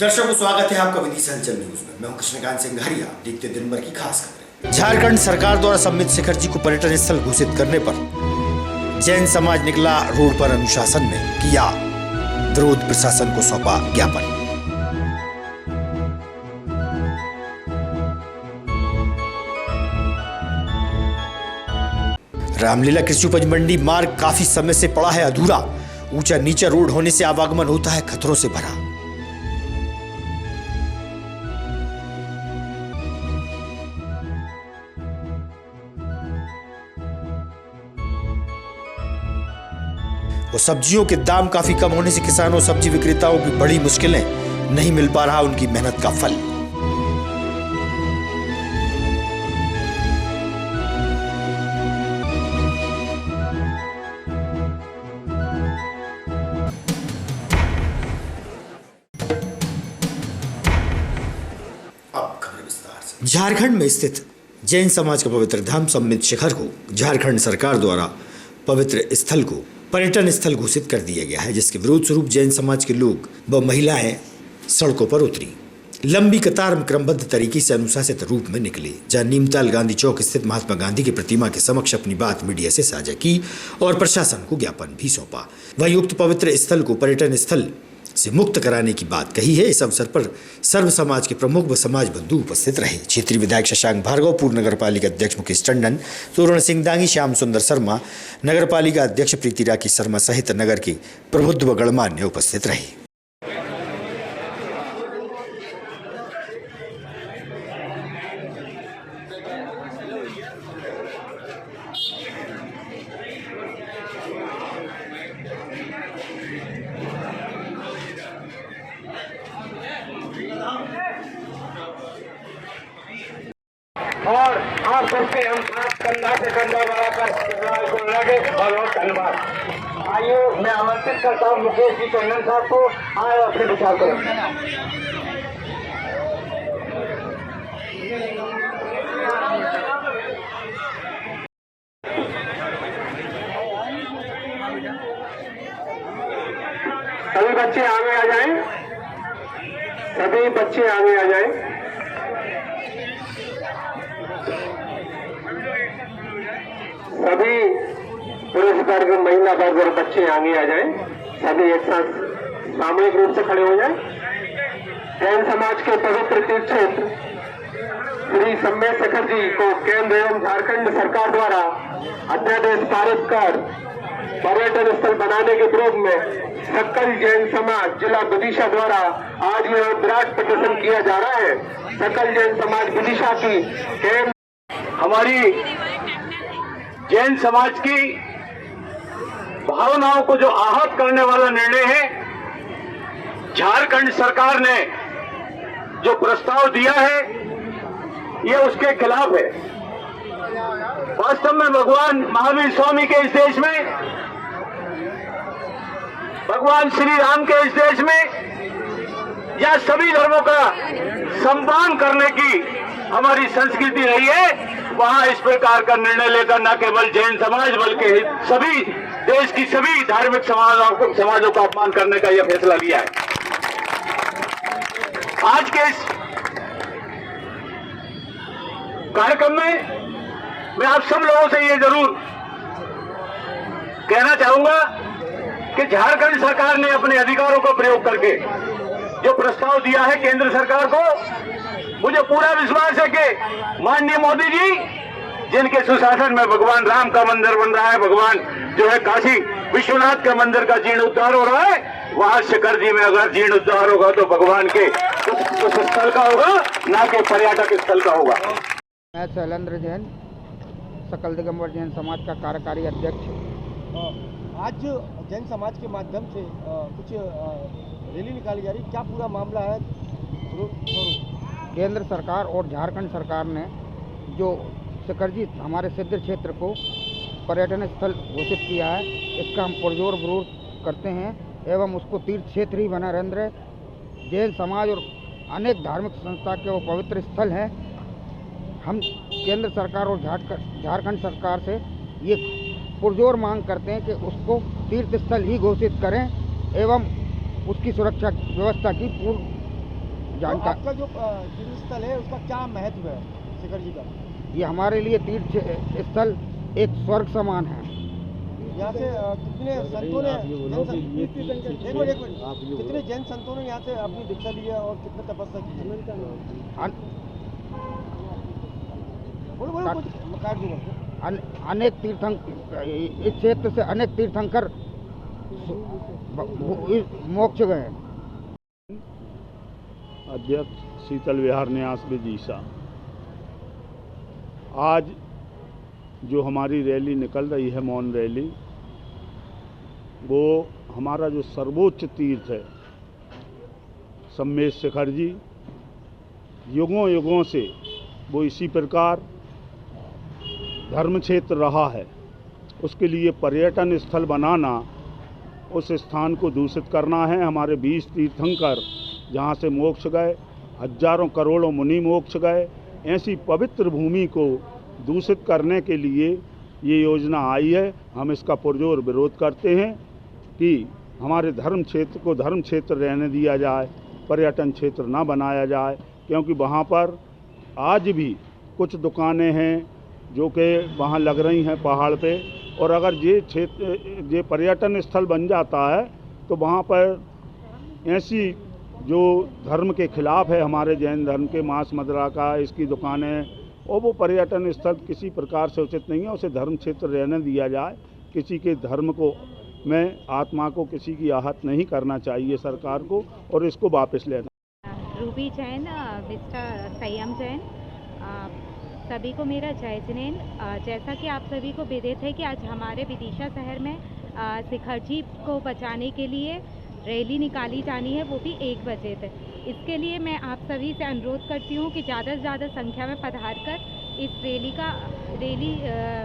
दर्शकों स्वागत है आपका विदिशा हलचल न्यूज में। मैं हूं कृष्णकांत सिंघारिया। देखते दिन भर की खास खबरें। झारखंड सरकार द्वारा सम्मित शिखर जी को पर्यटन स्थल घोषित करने पर जैन समाज निकला रोड पर। अनुशासन में किया विरोध, प्रशासन को सौंपा ज्ञापन। रामलीला कृषि उपज मंडी मार्ग काफी समय से पड़ा है अधूरा। ऊंचा नीचा रोड होने से आवागमन होता है खतरों से भरा। वो सब्जियों के दाम काफी कम होने से किसानों, सब्जी विक्रेताओं की बड़ी मुश्किलें। नहीं मिल पा रहा उनकी मेहनत का फल। अब खबर विस्तार से। झारखंड में स्थित जैन समाज का पवित्र धाम सम्मित शिखर को झारखंड सरकार द्वारा पवित्र स्थल को पर्यटन स्थल घोषित कर दिया गया है, जिसके विरोध स्वरूप जैन समाज के लोग व महिलाएं सड़कों पर उतरी। लंबी कतार में क्रमबद्ध तरीके से अनुशासित रूप में निकली, जहां नीमताल गांधी चौक स्थित महात्मा गांधी की प्रतिमा के समक्ष अपनी बात मीडिया से साझा की और प्रशासन को ज्ञापन भी सौंपा। वहीं उक्त पवित्र स्थल को पर्यटन स्थल से मुक्त कराने की बात कही है। इस अवसर पर सर्व समाज के प्रमुख व समाज बंधु उपस्थित रहे। क्षेत्रीय विधायक शशांक भार्गव, पूर्व नगर पालिका अध्यक्ष मुकेश टंडन, तोरण सिंह दांगी, श्याम सुंदर शर्मा, नगर पालिका अध्यक्ष प्रीति राखी शर्मा सहित नगर के प्रबुद्ध व गणमान्य उपस्थित रहे। और आप सबसे हम साथ कंधा से कंधा बढ़ाकर को लगे। बहुत धन्यवाद। आइए, मैं आमंत्रित करता हूँ मुकेश जी टंडन साहब को। आए अपने विचार करें। सभी बच्चे आगे आ जाएं। सभी बच्चे आगे आ जाएं। सभी पुरुष वर्ग, महिला वर्ग और बच्चे आगे आ जाएं। सभी एक साथ सामूहिक रूप से खड़े हो जाएं। जैन समाज के पवित्र तीर्थ क्षेत्र श्री सम्मेत शिखर जी को केंद्र एवं झारखंड सरकार द्वारा अध्यादेश पारित कर पर्यटन स्थल बनाने के विरोध में सकल जैन समाज जिला विदिशा द्वारा आज यह विराट प्रदर्शन किया जा रहा है। सकल जैन समाज विदिशा की हमारी जैन समाज की भावनाओं को जो आहत करने वाला निर्णय है, झारखंड सरकार ने जो प्रस्ताव दिया है, ये उसके खिलाफ है। वास्तव में भगवान महावीर स्वामी के इस देश में, भगवान श्री राम के इस देश में या सभी धर्मों का सम्मान करने की हमारी संस्कृति रही है। वहां इस प्रकार का निर्णय लेकर न केवल जैन समाज बल्कि सभी देश की सभी धार्मिक समाजों का अपमान करने का यह फैसला लिया है। आज के इस कार्यक्रम में मैं आप सब लोगों से ये जरूर कहना चाहूंगा कि झारखंड सरकार ने अपने अधिकारों का प्रयोग करके जो प्रस्ताव दिया है केंद्र सरकार को, मुझे पूरा विश्वास है कि माननीय मोदी जी, जिनके सुशासन में भगवान राम का मंदिर बन रहा है, भगवान जो है काशी विश्वनाथ के मंदिर का जीर्णोद्धार हो रहा है, वहां शिखर जी में अगर जीर्णोद्धार होगा तो भगवान के उस स्थल का होगा, ना कि पर्यटक स्थल का होगा। मैं शैलेंद्र जैन, सकल दिगंबर जैन समाज का कार्यकारी अध्यक्ष। आज जैन समाज के माध्यम से कुछ रैली निकाली जा रही, क्या पूरा मामला है? केंद्र सरकार और झारखंड सरकार ने जो शिखर जी हमारे सिद्ध क्षेत्र को पर्यटन स्थल घोषित किया है, इसका हम पुरजोर विरोध करते हैं एवं उसको तीर्थ क्षेत्र ही बना रहने रहे। जैन समाज और अनेक धार्मिक संस्था के वो पवित्र स्थल हैं। हम केंद्र सरकार और झारखंड सरकार से ये पुरजोर मांग करते हैं कि उसको तीर्थ स्थल ही घोषित करें एवं उसकी सुरक्षा व्यवस्था की जानकारी। आपका जो तीर्थ स्थल है उसका क्या महत्व है शिखर जी का? ये हमारे लिए तीर्थ स्थल एक स्वर्ग समान है। यहाँ से कितने संतों ने कितने जैन संतों ने यहाँ से अपनी दीक्षा ली है और कितने तपस्या की है? बोलो कुछ मैं काट दूंगा। अनेक तीर्थंकर इस क्षेत्र से अनेक तीर्थंकर मोक्ष गए। अध्यक्ष शीतल विहार न्यास विदिशा, आज जो हमारी रैली निकल रही है, मौन रैली, वो हमारा जो सर्वोच्च तीर्थ है सम्मेद शिखर जी, युगों युगों से वो इसी प्रकार धर्म क्षेत्र रहा है। उसके लिए पर्यटन स्थल बनाना, उस स्थान को दूषित करना है। हमारे 20 तीर्थंकर जहाँ से मोक्ष गए, हजारों करोड़ों मुनि मोक्ष गए, ऐसी पवित्र भूमि को दूषित करने के लिए ये योजना आई है। हम इसका पुरजोर विरोध करते हैं कि हमारे धर्म क्षेत्र को धर्म क्षेत्र रहने दिया जाए, पर्यटन क्षेत्र ना बनाया जाए, क्योंकि वहाँ पर आज भी कुछ दुकानें हैं जो कि वहाँ लग रही हैं पहाड़ पे, और अगर ये पर्यटन स्थल बन जाता है तो वहाँ पर ऐसी जो धर्म के खिलाफ है, हमारे जैन धर्म के मांस मदिरा का इसकी दुकानें, और वो पर्यटन स्थल किसी प्रकार से उचित नहीं है। उसे धर्म क्षेत्र रहने दिया जाए। किसी के धर्म को में आत्मा को किसी की आहत नहीं करना चाहिए सरकार को, और इसको वापस लेना। रूबी जैन, मिस्टर संयम जैन, सभी को मेरा जय जिनेन। जैसा कि आप सभी को विदित है कि आज हमारे विदिशा शहर में शिखर जी को बचाने के लिए रैली निकाली जानी है, वो भी 1 बजे तक। इसके लिए मैं आप सभी से अनुरोध करती हूँ कि ज़्यादा से ज़्यादा संख्या में पधार कर इस रैली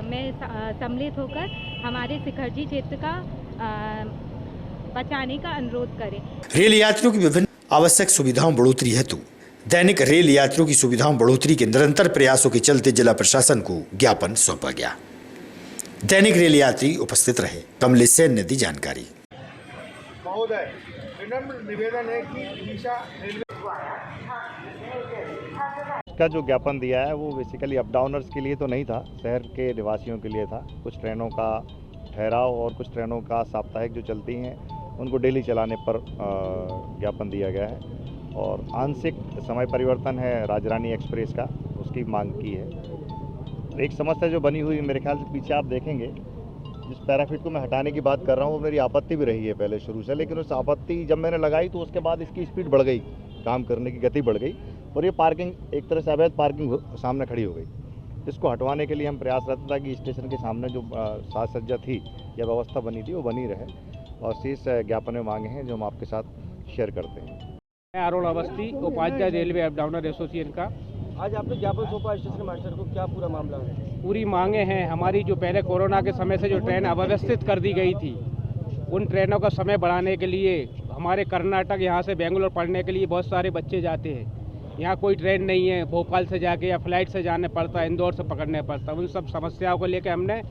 में सम्मिलित होकर हमारे शिखर जी क्षेत्र का बचाने का अनुरोध करें। रेल यात्रियों की विभिन्न आवश्यक सुविधाओं बढ़ोतरी हेतु दैनिक रेल यात्रियों की सुविधाओं बढ़ोतरी के निरंतर प्रयासों के चलते जिला प्रशासन को ज्ञापन सौंपा गया। दैनिक रेल यात्री उपस्थित रहे। कमलेश सेन ने दी जानकारी। महोदय, विनम्र निवेदन है कि विदिशा रेलवे का जो ज्ञापन दिया है वो बेसिकली अप डाउनर्स के लिए तो नहीं था, शहर के निवासियों के लिए था। कुछ ट्रेनों का ठहराव और कुछ ट्रेनों का साप्ताहिक जो चलती हैं उनको डेली चलाने पर ज्ञापन दिया गया है, और आंशिक समय परिवर्तन है राजरानी एक्सप्रेस का, उसकी मांग की है। एक समस्या जो बनी हुई मेरे ख्याल से पीछे आप देखेंगे, जिस पैराफिट को मैं हटाने की बात कर रहा हूँ वो मेरी आपत्ति भी रही है पहले शुरू से, लेकिन उस आपत्ति जब मैंने लगाई तो उसके बाद इसकी स्पीड बढ़ गई, काम करने की गति बढ़ गई, और ये पार्किंग एक तरह से अवैध पार्किंग सामने खड़ी हो गई। इसको हटवाने के लिए हम प्रयासरत था कि स्टेशन के सामने जो साज सज्जा थी या व्यवस्था बनी थी वो बनी रहे, और शेष ज्ञापन में मांगे हैं जो हम आपके साथ शेयर करते हैं। मैं Arun Awasthi, Upadhyay railway up downer association का। आज आपने ज्ञापन सौंपा स्टेशन मास्टर को, क्या पूरा मामला है? पूरी मांगे हैं हमारी। जो पहले कोरोना के समय से जो ट्रेन अव्यवस्थित कर दी गई थी, उन ट्रेनों का समय बढ़ाने के लिए हमारे कर्नाटक यहाँ से बेंगलोर पढ़ने के लिए बहुत सारे बच्चे जाते हैं। यहाँ कोई ट्रेन नहीं है, भोपाल से जाके या फ्लाइट से जाने पड़ता है, इंदौर से पकड़ने पड़ता है। उन सब समस्याओं को लेकर हमने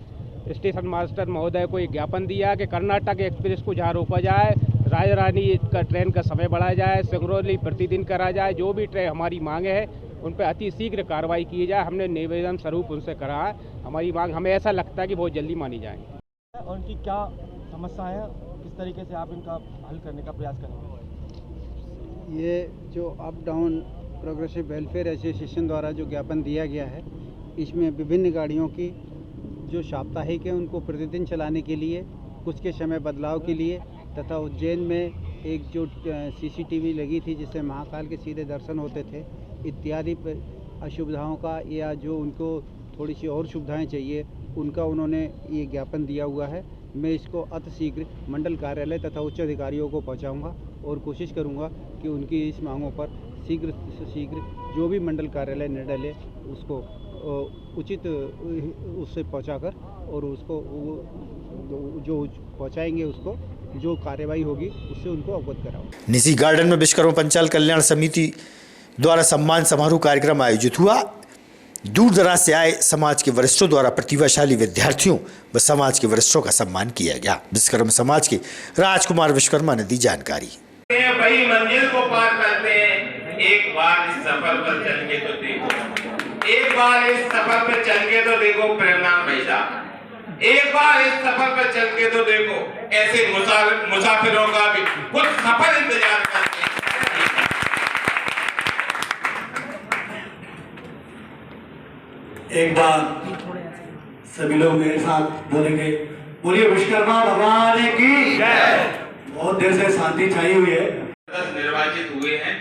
स्टेशन मास्टर महोदय को एक ज्ञापन दिया कि कर्नाटक एक्सप्रेस को जहाँ रोका जाए, राजरानी का ट्रेन का समय बढ़ाया जाए, सिंगरौली प्रतिदिन करा जाए। जो भी ट्रेन हमारी मांगे है उन पर अति शीघ्र कार्रवाई की जाए। हमने निवेदन स्वरूप उनसे करा है। हमारी मांग हमें ऐसा लगता है कि बहुत जल्दी मानी जाएंगी। और उनकी क्या समस्या है, किस तरीके से आप इनका हल करने का प्रयास करेंगे? ये जो up down progressive welfare association द्वारा जो ज्ञापन दिया गया है, इसमें विभिन्न गाड़ियों की जो साप्ताहिक है उनको प्रतिदिन चलाने के लिए, कुछ के समय बदलाव के लिए, तथा उज्जैन में एक जो सीसीटीवी लगी थी जिससे महाकाल के सीधे दर्शन होते थे, इत्यादि असुविधाओं का या जो उनको थोड़ी सी और सुविधाएं चाहिए उनका उन्होंने ये ज्ञापन दिया हुआ है। मैं इसको अतिशीघ्र मंडल कार्यालय तथा उच्च अधिकारियों को पहुंचाऊंगा और कोशिश करूंगा कि उनकी इस मांगों पर शीघ्र से शीघ्र जो भी मंडल कार्यालय निर्णय ले उसको उचित उससे पहुंचाकर और उसको जो पहुंचाएंगे उसको जो कार्यवाही होगी उससे उनको अवगत कराऊंगा। निजी गार्डन में विश्वकर्मा पंचाल कल्याण समिति द्वारा सम्मान समारोह कार्यक्रम आयोजित हुआ। दूर दराज से आए समाज के वरिष्ठों द्वारा प्रतिभाशाली विद्यार्थियों व समाज के वरिष्ठों का सम्मान किया गया। विश्वकर्मा समाज के राजकुमार विश्वकर्मा ने दी जानकारी। बड़ी मंजिल को पार करते हैं, एक बार इस सफर पर चल के तो देखो, एक बार इस सफर पर चल के तो देखो प्रेमनाथ भाई साहब, एक बार इस सफर पर चल के तो देखो, ऐसे मुसाफिरों का भी कुछ सफर इंतजार करते हैं। एक बार सभी लोग मेरे साथ बोलेंगे, बोलिए विश्वकर्मा भगवान की जय। बहुत देर से शांति छाई हुई है। 10 निर्वाचित हुए हैं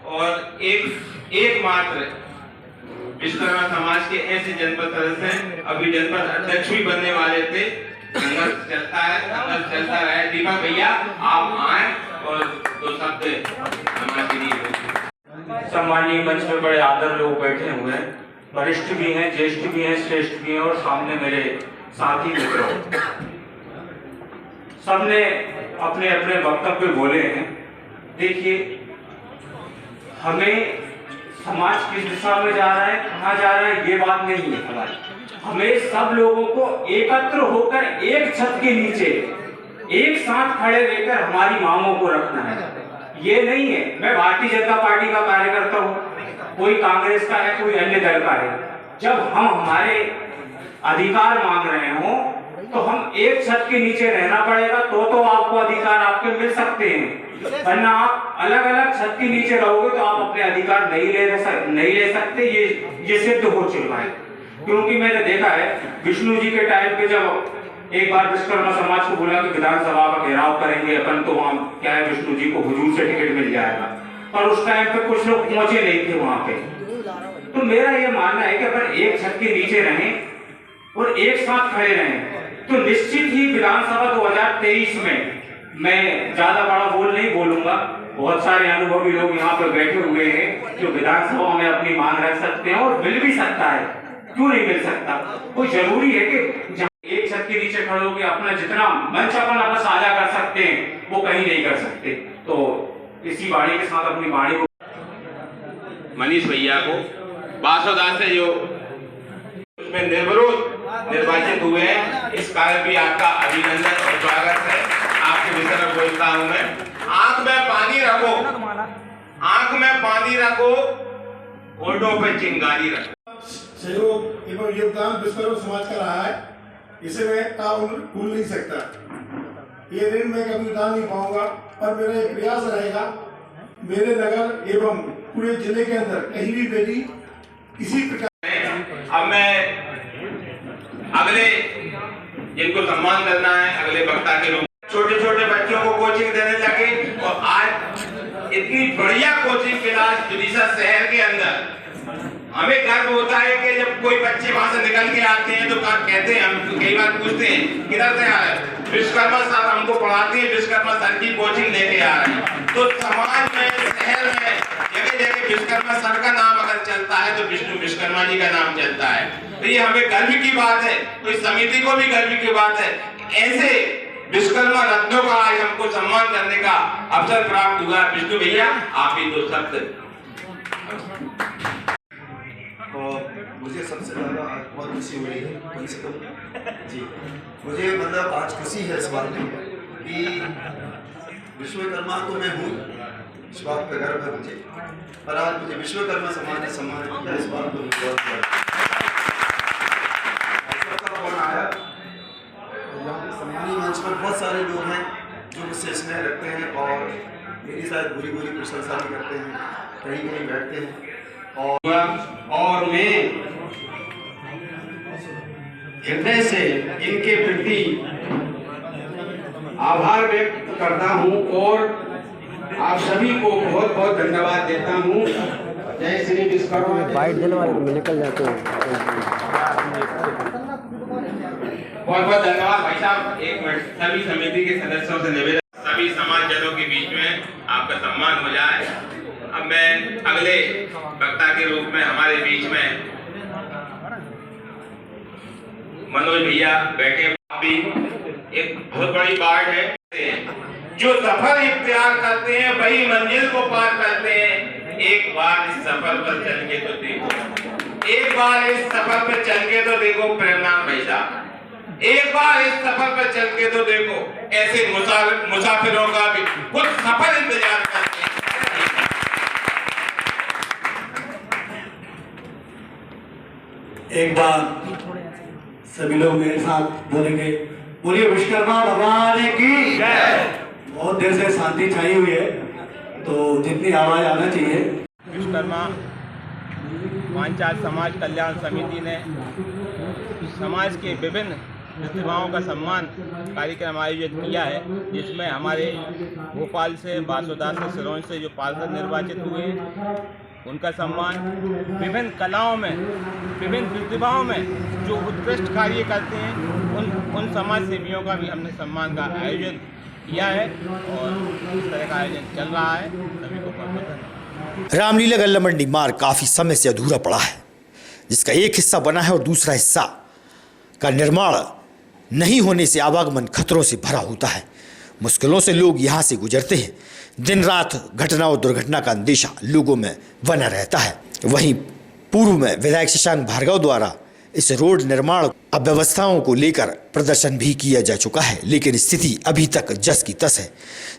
और एकमात्र विश्वकर्मा समाज के ऐसे जनपद सदस्य हैं, अभी जनपद अध्यक्ष भी बनने वाले थे। संघर्ष चलता है, संघर्ष चलता रहे। दीपक भैया आप आए और 2 शब्द समाज के लिए। सम्मानीय मंच में बड़े आदर लोग बैठे हुए हैं, वरिष्ठ भी हैं, ज्येष्ठ भी हैं, श्रेष्ठ भी हैं और सामने मेरे साथी मित्रों, सबने अपने अपने वक्तव्य बोले हैं। देखिए, हमें समाज किस दिशा में जा रहा है, कहाँ जा रहा है, ये बात नहीं है हमारी। हमें सब लोगों को एकत्र होकर एक छत के नीचे एक साथ खड़े रहकर हमारी मांगों को रखना है। ये नहीं है मैं भारतीय जनता पार्टी का कार्यकर्ता हूँ, कोई कांग्रेस का है, कोई अन्य दल का है। जब हम हमारे अधिकार मांग रहे हो तो हम एक छत के नीचे रहना पड़ेगा, तो आपको अधिकार आपके मिल सकते हैं, वरना आप अलग अलग छत के नीचे रहोगे तो आप अपने अधिकार नहीं ले सकते। ये सिद्ध हो चुका है, क्योंकि मैंने देखा है विष्णु जी के टाइम पे जब एक बार विश्वकर्मा समाज को बोला कि विधानसभा का घेराव करेंगे अपन, तो वहां क्या है विष्णु जी को हुजूर से टिकट मिल जाएगा, और उस टाइम पे कुछ लोग पहुंचे नहीं थे वहां पे। तो मेरा ये मानना है कि अपन एक छत के नीचे रहें और एक साथ खड़े रहें, तो निश्चित ही विधानसभा 2023 में, मैं ज्यादा बड़ा बोल नहीं बोलूंगा, बहुत सारे अनुभवी लोग यहाँ पर बैठे हुए हैं जो विधानसभा में अपनी मांग रख सकते हैं और मिल भी सकता है, क्यों नहीं मिल सकता। वो जरूरी है कि जहाँ एक छत के नीचे खड़े होकर अपना जितना मंच अपन साझा कर सकते हैं वो कहीं नहीं कर सकते। तो इसी वाणी के साथ अपनी वाणी को मनीष भैया को बासोदास से जो उसमें निर्विरोध निर्वाचित हुए हैं, इस कारण भी आपका अभिनंदन और स्वागत है। आपके विषय में बोलता हूं मैं, आंख में पानी रखो, आंख में पानी रखो, होठों पे चिंगारी रखो। सहयोग एवं योगदान विश्वकर्मा समाज का रहा है, इसे मैं भूल नहीं सकता। ये ऋण मैं कभी उतार नहीं पाऊंगा और मेरा एक प्रयास रहेगा मेरे नगर एवं पूरे जिले के अंदर कहीं भी बेटी इसी प्रकार। अब मैं अगले जिनको सम्मान करना है, अगले वक्ता के रूप छोटे छोटे बच्चों को कोचिंग देने लगे और आज इतनी बढ़िया कोचिंग क्लास विदिशा शहर के अंदर। हमें गर्व होता है कि जब कोई बच्चे वहां से निकल के आते हैं तो कहते हैं, हम कई बार पूछते हैं किधर से आ रहे हैं, विश्वकर्मा सर हमको पढ़ाते हैं, विश्वकर्मा सर की कोचिंग लेके आ रहे हैं। तो समाज में, शहर में जगह जगह विश्वकर्मा सर का नाम अगर चलता है तो विष्णु विश्वकर्मा जी का नाम चलता है। तो ये हमें गर्व की बात है, तो इस समिति को भी गर्व की बात है। ऐसे विश्वकर्मा रत्नों का आज हमको सम्मान करने का अवसर प्राप्त हुआ। विष्णु भैया आप ही 2 शब्द। मुझे सबसे ज़्यादा आज बहुत खुशी हुई है, कम से कम जी मुझे मतलब आज खुशी है इस बात में कि विश्वकर्मा तो मैं हूँ, इस बात पर गर्व है मुझे, पर आज मुझे विश्वकर्मा समाज ने सम्मान किया, इस बात को बहुत आया। यहाँ पे सम्मानीय मंच पर बहुत सारे लोग हैं जो मुझसे स्नेह रखते हैं और मेरी शायद बुरी प्रशंसा भी करते हैं, कहीं कहीं बैठते हैं। और मैं हृदय से इनके प्रति आभार व्यक्त करता हूं और आप सभी को बहुत बहुत धन्यवाद देता हूं। जय श्री विश्वकर्मा। बाइट देने वाले में निकल जाते हैं। बहुत बहुत धन्यवाद भाई साहब। एक मिनट, सभी समिति के सदस्यों से निवेदन, सभी समाजजनों के बीच में आपका सम्मान हो जाए। अब मैं अगले वक्ता के रूप में हमारे बीच में मनोज भैया बैठे। अभी एक बहुत बड़ी बात है, जो सफर इख्तियार करते हैं वही मंजिल को पार करते हैं। एक बार इस सफर पर चल के तो देखो, एक बार इस सफर पर चल के तो देखो प्रेमनाथ भाई साहब, एक बार इस सफर पर चल के तो देखो, ऐसे मुसाफिरों का भी कुछ सफर इंतजार करते हैं। एक बार सभी लोग मेरे साथ बोलेंगे, बोलिए विश्वकर्मा भगवान की जय। बहुत देर से शांति छाई हुई है, तो जितनी आवाज आना चाहिए। विश्वकर्मा पांचाल समाज कल्याण समिति ने समाज के विभिन्न प्रतिभाओं का सम्मान कार्यक्रम आयोजित किया है, जिसमें हमारे भोपाल से, बासुदा से, सिरोंज से जो पार्षद निर्वाचित हुए उनका सम्मान, विभिन्न कलाओं में, विभिन्न प्रतिभाओं में जो उत्कृष्ट कार्य करते हैं उन समाज सेवियों का भी हमने सम्मान का आयोजन किया है और इस तरह का आयोजन चल रहा है। सभी को बहुत धन्यवाद। रामलीला गल्ला मंडी मार्ग काफी समय से अधूरा पड़ा है, जिसका एक हिस्सा बना है और दूसरा हिस्सा का निर्माण नहीं होने से आवागमन खतरों से भरा होता है। मुश्किलों से लोग यहाँ से गुजरते हैं। दिन रात घटना और दुर्घटना का अंदेशा लोगों में बना रहता है। वहीं पूर्व में विधायक शशांक भार्गव द्वारा इस रोड निर्माण अव्यवस्थाओं को लेकर प्रदर्शन भी किया जा चुका है, लेकिन स्थिति अभी तक जस की तस है।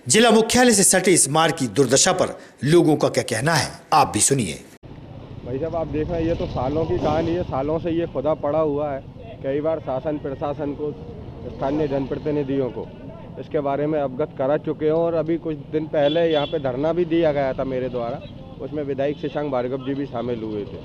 जिला मुख्यालय से सटे इस मार्ग की दुर्दशा पर लोगों का क्या कहना है, आप भी सुनिए। भाई साहब, आप देख रहे हैं, ये तो सालों की कहानी है, सालों से ये खुदा पड़ा हुआ है। कई बार शासन प्रशासन को, स्थानीय जनप्रतिनिधियों को इसके बारे में अवगत करा चुके हैं और अभी कुछ दिन पहले यहाँ पे धरना भी दिया गया था मेरे द्वारा। उसमें विधायक शशांक भार्गव जी भी शामिल हुए थे,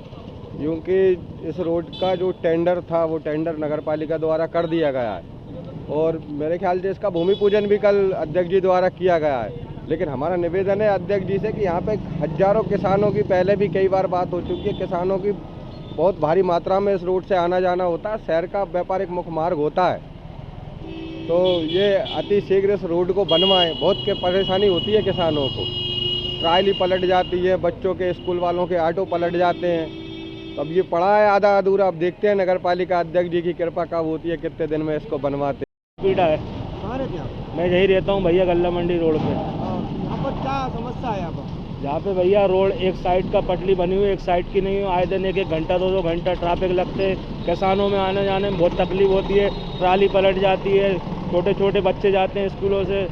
क्योंकि इस रोड का जो टेंडर था वो टेंडर नगर पालिका द्वारा कर दिया गया है और मेरे ख्याल से इसका भूमि पूजन भी कल अध्यक्ष जी द्वारा किया गया है। लेकिन हमारा निवेदन है अध्यक्ष जी से कि यहाँ पे हजारों किसानों की पहले भी कई बार बात हो चुकी है, किसानों की बहुत भारी मात्रा में इस रोड से आना जाना होता है, शहर का व्यापारिक मुख्य मार्ग होता है, तो ये अति शीघ्र इस रोड को बनवाएं। बहुत परेशानी होती है किसानों को, ट्राली पलट जाती है, बच्चों के स्कूल वालों के ऑटो पलट जाते हैं। तो अब ये पड़ा है आधा अधूरा। अब देखते हैं नगर पालिका अध्यक्ष जी की कृपा कब होती है, कितने दिन में इसको बनवाते हैं। पीड़ा है, कहाँ रहते हैं आप? मैं यही रहता हूँ भैया, गल्ला मंडी रोड पे। यहाँ पर क्या समस्या है? यहाँ पर जहाँ पे भैया रोड एक साइड का पटली बनी हुई, एक साइड की नहीं हुई। आए दिन एक घंटा 2-2 घंटा ट्रैफिक लगते, किसानों में आने जाने में बहुत तकलीफ होती है। ट्राली पलट जाती है, छोटे छोटे बच्चे जाते हैं स्कूलों से,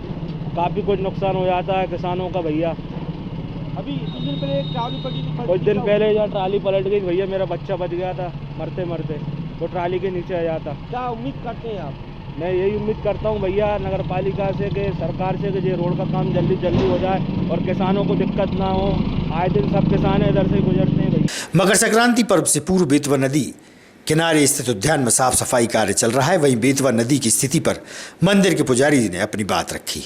काफ़ी कुछ नुकसान हो जाता है किसानों का भैया। अभी कुछ दिन पहले एक ट्राली पलटी थी, कुछ दिन पहले यहाँ ट्राली पलट गई भैया, मेरा बच्चा बच गया था मरते मरते, वो ट्राली के नीचे आ जाता। क्या उम्मीद करते हैं आप? मैं यही उम्मीद करता हूँ भैया नगर पालिका से, कि सरकार से, कि ये रोड का काम जल्दी जल्दी हो जाए और किसानों को दिक्कत ना हो। आए दिन सब किसान इधर से गुजरते हैं भैया। मकर संक्रांति पर्व से पूर्व बेतवा नदी किनारे स्थित उद्यान में साफ सफाई कार्य चल रहा है। वहीं बेतवा नदी की स्थिति पर मंदिर के पुजारी ने अपनी बात रखी।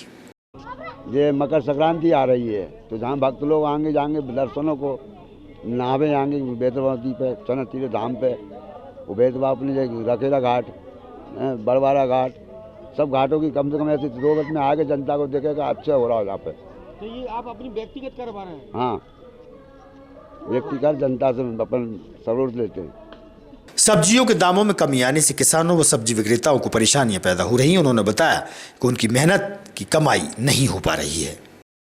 ये मकर संक्रांति आ रही है, तो जहाँ भक्त लोग आएंगे जाएंगे दर्शनों को, नहावे आएंगे बेतवा नदी पे, चना तीर्थ धाम पे, वो बेतवा अपने रखेला घाट, बड़वारा घाट, सब घाटों की कम से कम ऐसे 2 में आके जनता को देखेगा अच्छा हो रहा है यहाँ पे। तो ये आप अपनी व्यक्तिगत करवा रहे हैं? हाँ, व्यक्तिगत जनता से अपन सहयोग लेते हैं। सब्जियों के दामों में कमी आने से किसानों व सब्जी विक्रेताओं को परेशानियां पैदा हो रही हैं। उन्होंने बताया कि उनकी मेहनत की कमाई नहीं हो पा रही है।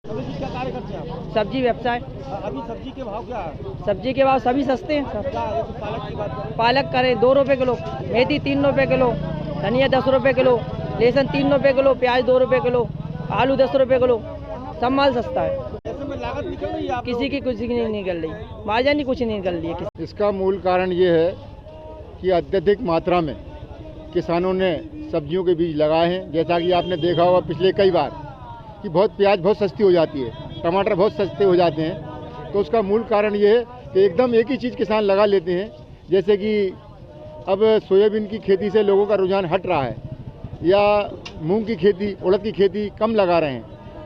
क्या कार्य करते हैं आप? सब्जी व्यवसाय। अभी सब्जी के भाव क्या है? सब्जी के भाव सभी सस्ते हैं। पालक की बात करें, पालक करें 2 रुपये किलो, मेथी 3 रुपये किलो, धनिया 10 रुपये किलो, लहसुन 3 रुपये किलो, प्याज 2 रुपये किलो, आलू 10 रुपये किलो, सब माल सस्ता है। ऐसे में लागत निकल रही है किसी की कुछ नहीं निकल रही, मार्जिन कुछ नहीं निकल रही है। इसका मूल कारण ये है कि अत्यधिक मात्रा में किसानों ने सब्जियों के बीज लगाए हैं। जैसा कि आपने देखा होगा पिछले कई बार कि प्याज बहुत सस्ती हो जाती है, टमाटर बहुत सस्ते हो जाते हैं। तो उसका मूल कारण ये है कि एकदम एक ही चीज़ किसान लगा लेते हैं। जैसे कि अब सोयाबीन की खेती से लोगों का रुझान हट रहा है, या मूंग की खेती, उड़द की खेती कम लगा रहे हैं,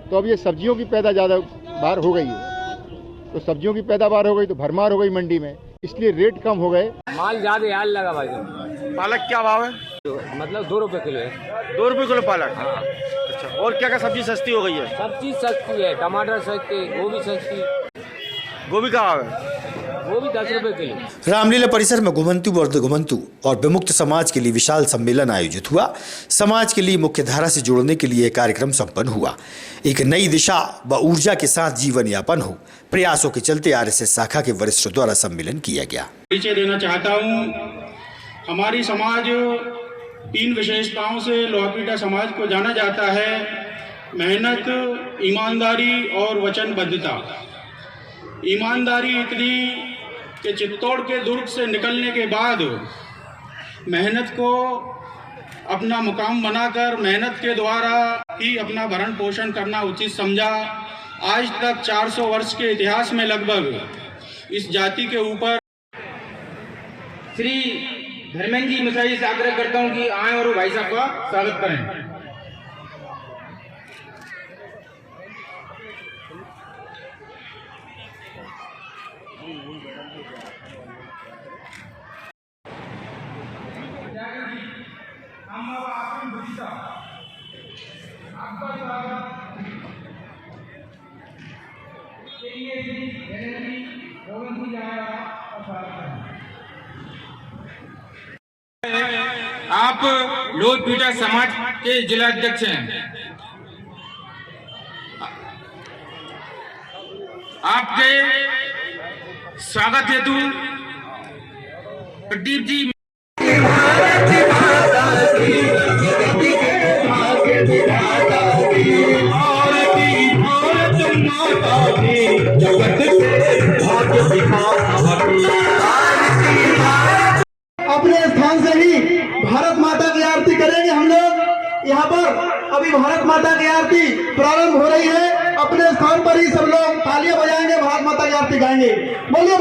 तो अब ये सब्जियों की पैदावार हो गई है। तो सब्जियों की पैदावार हो गई तो भरमार हो गई मंडी में, इसलिए रेट कम हो गए। माल ज्यादा हाल लगा भाई। पालक क्या भाव है? मतलब 2 रुपये किलो है। 2 रुपये किलो पालक? हाँ। अच्छा, और क्या क्या सब्जी सस्ती हो गई है? सब चीज सस्ती है, टमाटर सस्ती, गोभी सस्ती। गोभी का भाव है? गोभी 10 रुपये किलो। रामलीला परिसर में घुमंतु वर्द घुमंतु और विमुक्त समाज के लिए विशाल सम्मेलन आयोजित हुआ। समाज के लिए मुख्य धारा से जोड़ने के लिए कार्यक्रम संपन्न हुआ। एक नई दिशा व ऊर्जा के साथ जीवन यापन हो, प्रयासों के चलते आरएसएस शाखा के वरिष्ठों द्वारा सम्मेलन किया गया। परिचय देना चाहता हूँ। हमारी समाज 3 विशेषताओं से लोहापीटा समाज को जाना जाता है: मेहनत, ईमानदारी और वचनबद्धता। ईमानदारी इतनी कि चित्तौड़ के दुर्ग से निकलने के बाद मेहनत को अपना मुकाम बनाकर मेहनत के द्वारा ही अपना भरण पोषण करना उचित समझा। आज तक 400 वर्ष के इतिहास में लगभग इस जाति के ऊपर श्री धर्मेंद्र जी मिश्रा जी से आग्रह करता हूं कि आए और भाई साहब का स्वागत करें। आप लोधपीटा समाज के जिला अध्यक्ष हैं। आपके स्वागत हेतु प्रदीप जी अपने स्थान से ही भारत माता की आरती करेंगे हम लोग। यहाँ पर अभी भारत माता की आरती प्रारंभ हो रही है। अपने स्थान पर ही सब लोग तालियां बजाएंगे, भारत माता की आरती गाएंगे। बोलिए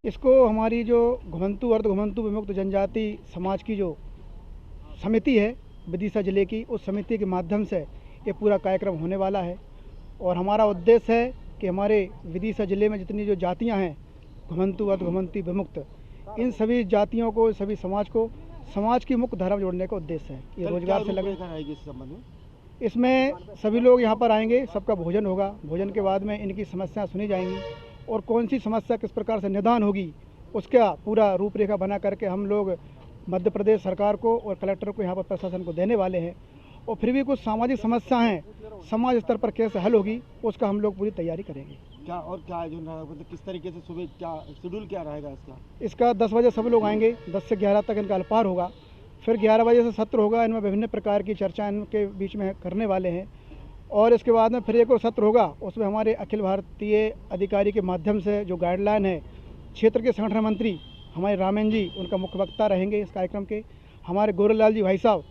इसको हमारी जो घुमंतु अर्ध घुमंतु विमुक्त जनजाति समाज की जो समिति है विदिशा जिले की, उस समिति के माध्यम से ये पूरा कार्यक्रम होने वाला है। और हमारा उद्देश्य है कि हमारे विदिशा जिले में जितनी जो जातियां हैं घुमंतु अर्ध घुमंतु विमुक्त, इन सभी जातियों को, सभी समाज को समाज की मुख्य धारा में जोड़ने का उद्देश्य है। ये रोजगार से लगे इस संबंध में इसमें सभी लोग यहाँ पर आएंगे, सबका भोजन होगा। भोजन के बाद में इनकी समस्याएं सुनी जाएंगी और कौन सी समस्या किस प्रकार से निदान होगी उसका पूरा रूपरेखा बना करके हम लोग मध्य प्रदेश सरकार को और कलेक्टर को, यहाँ पर प्रशासन को देने वाले हैं। और फिर भी कुछ सामाजिक समस्याएं समाज स्तर पर कैसे हल होगी उसका हम लोग पूरी तैयारी करेंगे। क्या और क्या जो मतलब किस तरीके से सुबह क्या शेड्यूल क्या रहेगा इसका 10 बजे सब लोग आएंगे, 10 से 11 तक इनका अल्पाहार होगा। फिर 11 बजे से सत्र होगा, इनमें विभिन्न प्रकार की चर्चा इनके बीच में करने वाले हैं। और इसके बाद में फिर एक और सत्र होगा, उसमें हमारे अखिल भारतीय अधिकारी के माध्यम से जो गाइडलाइन है, क्षेत्र के संगठन मंत्री हमारे रामेन जी उनका मुख्य वक्ता रहेंगे इस कार्यक्रम के। हमारे गोरेलाल जी भाई साहब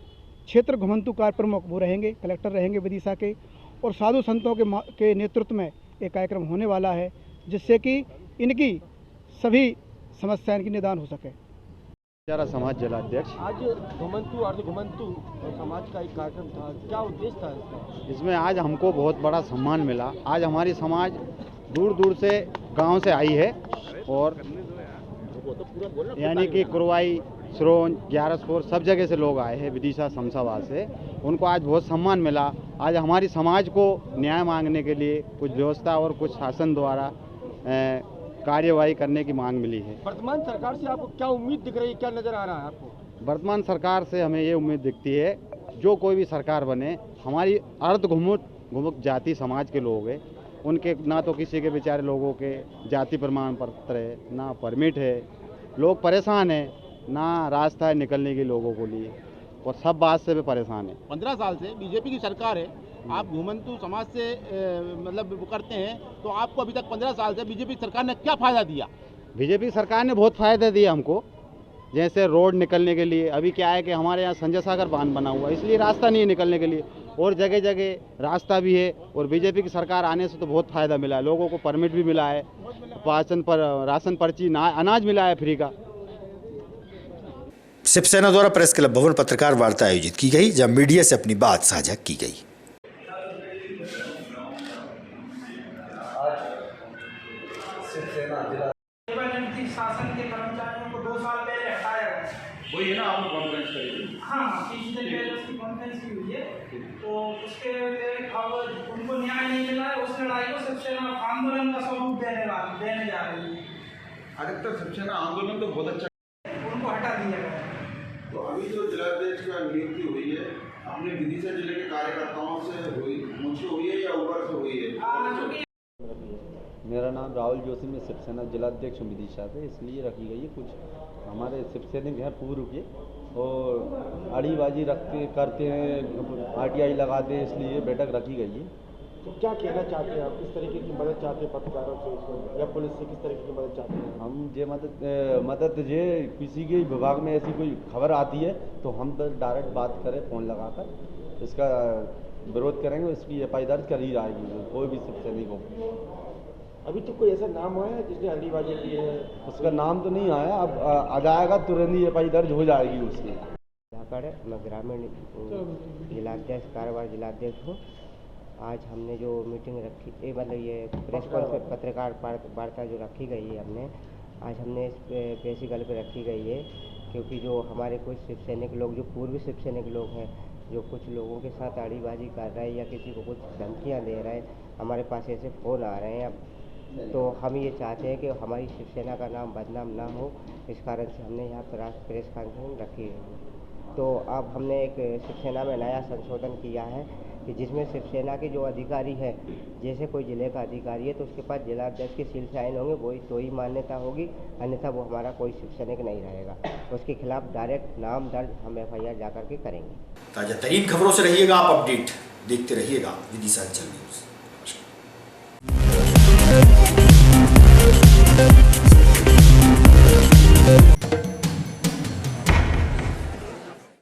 क्षेत्र घुमंतु कार्य प्रमुख वो रहेंगे, कलेक्टर रहेंगे विदिशा के। और साधु संतों के नेतृत्व में एक कार्यक्रम होने वाला है जिससे कि इनकी सभी समस्याएं इनकी निदान हो सके। समाज जिला अध्यक्ष, आज घुमंतु अर्ध घुमंतु समाज का एक कार्यक्रम था, क्या उद्देश्य था इसका? इसमें आज हमको बहुत बड़ा सम्मान मिला। आज हमारी समाज दूर दूर से गांव से आई है और यानी कि कुरवाई, सिरोंज, ग्यारसपुर सब जगह से लोग आए हैं, विदिशा शमशाबाद से। उनको आज बहुत सम्मान मिला। आज हमारी समाज को न्याय मांगने के लिए कुछ व्यवस्था और कुछ शासन द्वारा कार्यवाही करने की मांग मिली है। वर्तमान सरकार से आपको क्या उम्मीद दिख रही है, क्या नजर आ रहा है आपको? वर्तमान सरकार से हमें ये उम्मीद दिखती है जो कोई भी सरकार बने, हमारी अर्ध घुमुक जाति समाज के लोग हैं, उनके ना तो किसी के बेचारे लोगों के जाति प्रमाण पत्र है, ना परमिट है, लोग परेशान हैं, ना रास्ता है निकलने के लोगों को लिए, और सब बात से भी परेशान है। 15 साल से बीजेपी की सरकार है, आप घुमंतु समाज से मतलब वो करते हैं, तो आपको अभी तक 15 साल से बीजेपी सरकार ने क्या फ़ायदा दिया? बीजेपी सरकार ने बहुत फ़ायदा दिया हमको, जैसे रोड निकलने के लिए। अभी क्या है कि हमारे यहाँ संजय सागर बांध बना हुआ है, इसलिए रास्ता नहीं है निकलने के लिए, और जगह जगह रास्ता भी है। और बीजेपी की सरकार आने से तो बहुत फ़ायदा मिला है, लोगों को परमिट भी मिला है, राशन पर्ची, अनाज मिला है फ्री का। शिवसेना द्वारा प्रेस क्लब भवन पत्रकार वार्ता आयोजित की गई, जहां मीडिया से अपनी बात साझा की गई। शासन के कर्मचारियों को 2 साल पहले हटाया गया। वो ये ना आपने कॉन्फ्रेंस करी? हाँ, 30 दिन पहले उसकी कॉन्फ्रेंस की हुई है, तो उसके अब उनको न्याय नहीं मिला है। उस लड़ाई को शिवसेना आंदोलन का स्वरूप देने जा रही है। अधिकतर शिवसेना आंदोलन तो बहुत अच्छा, उनको हटा दिया गया। तो अभी जो जिलाध्यक्ष का नियुक्ति हुई है, अपने विदिशा जिले के कार्यकर्ताओं से हुई, मुझसे हुई है या ऊपर से हुई है? मेरा नाम राहुल जोशी, में शिवसेना जिलाध्यक्ष विदिशा से इसलिए रखी गई है, कुछ हमारे शिवसैनिक हैं पूर्व के, और अड़ीबाजी करते हैं, RTI लगाते हैं, इसलिए बैठक रखी गई है। तो क्या कहना चाहते हैं आप? किस तरीके की मदद चाहते हैं पत्रकारों से या पुलिस से? किस तरीके की मदद चाहते हैं? हम ये मदद ये किसी के विभाग में ऐसी कोई खबर आती है तो हम तो डायरेक्ट बात करें फ़ोन लगाकर, इसका विरोध करेंगे, इसकी FI दर्ज कर ही जाएगी कोई भी शिवसैनिक हो। अभी तो कोई ऐसा नाम आया है जिसने अड़ीबाजी की है? उसका नाम तो नहीं आया, अब आ जाएगा, तुरंत ही FI दर्ज हो जाएगी उसकी। मैं ग्रामीण जिलाध्यक्ष कारोबार जिलाध्यक्ष हूँ। आज हमने जो मीटिंग रखी मतलब ये प्रेस कॉन्फ्रेंस पत्रकार वार्ता जो रखी गई है आज हमने इस बेसिकल पे रखी गई है, क्योंकि जो हमारे कुछ शिवसैनिक लोग, जो पूर्व शिवसैनिक लोग हैं, जो कुछ लोगों के साथ अड़ीबाजी कर रहे हैं या किसी को कुछ धमकियाँ दे रहे हैं, हमारे पास ऐसे फ़ोन आ रहे हैं। अब तो हम ये चाहते हैं कि हमारी शिवसेना का नाम बदनाम ना हो, इस कारण से हमने यहाँ पर प्रेस कॉन्फ्रेंस रखी है। तो अब हमने एक शिवसेना में नया संशोधन किया है कि जिसमें शिवसेना के जो अधिकारी हैं, जैसे कोई ज़िले का अधिकारी है तो उसके पास जिलाध्यक्ष के सील साइन होंगे, वही तो ही मान्यता होगी, अन्यथा वो हमारा कोई शिवसैनिक नहीं रहेगा। उसके खिलाफ डायरेक्ट नाम दर्ज हम FIR जा करके करेंगे। ताजा तरीन खबरों से रहिएगा आप अपडेट, देखते रहिएगा विदिशा न्यूज़।